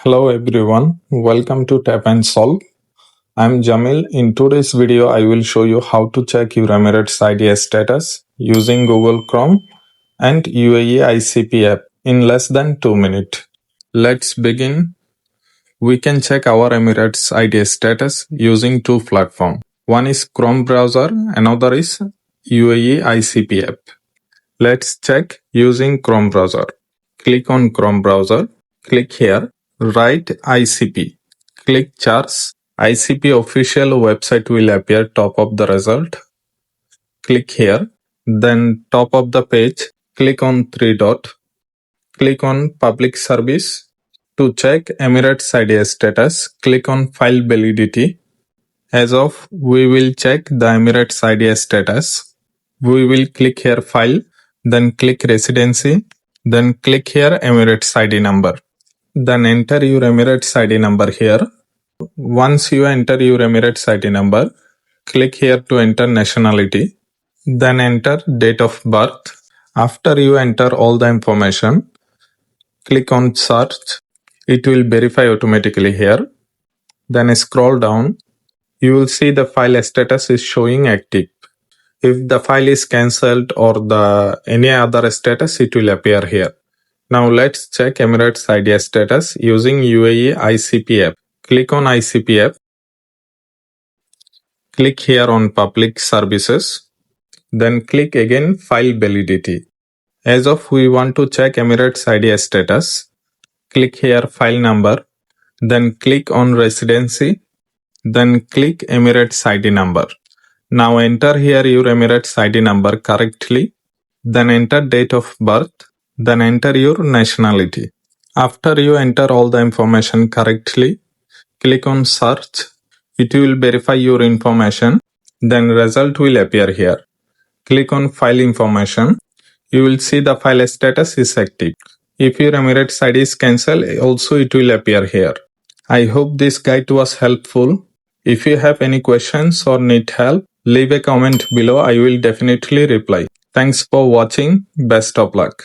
Hello everyone, welcome to Tap and Solve. I'm Jamil. In today's video, I will show you how to check your Emirates ID status using Google Chrome and UAEICP app in less than 2 minutes. Let's begin. We can check our Emirates ID status using two platforms. One is Chrome browser, another is UAEICP app. Let's check using Chrome browser. Click on Chrome browser. Click here. Write ICP. Click charts. ICP official website will appear top of the result. Click here. Then top of the page, click on three dot. Click on public service. To check Emirates ID status, click on file validity. As of, we will check the Emirates ID status. We will click here file, then click residency, then click here Emirates ID number. Then enter your Emirates ID number here. Once you enter your Emirates ID number, click here to enter nationality. Then enter date of birth. After you enter all the information, click on search. It will verify automatically here. Then scroll down. You will see the file status is showing active. If the file is cancelled or any other status, it will appear here. Now let's check Emirates ID status using UAE ICP app. Click on ICP app. Click here on public services. Then click again file validity. As of we want to check Emirates ID status, click here file number. Then click on residency. Then click Emirates ID number. Now enter here your Emirates ID number correctly. Then enter date of birth. Then enter your nationality. After you enter all the information correctly, click on search. It will verify your information. Then result will appear here. Click on file information. You will see the file status is active. If your Emirates ID is cancelled, also it will appear here. I hope this guide was helpful. If you have any questions or need help, leave a comment below. I will definitely reply. Thanks for watching. Best of luck.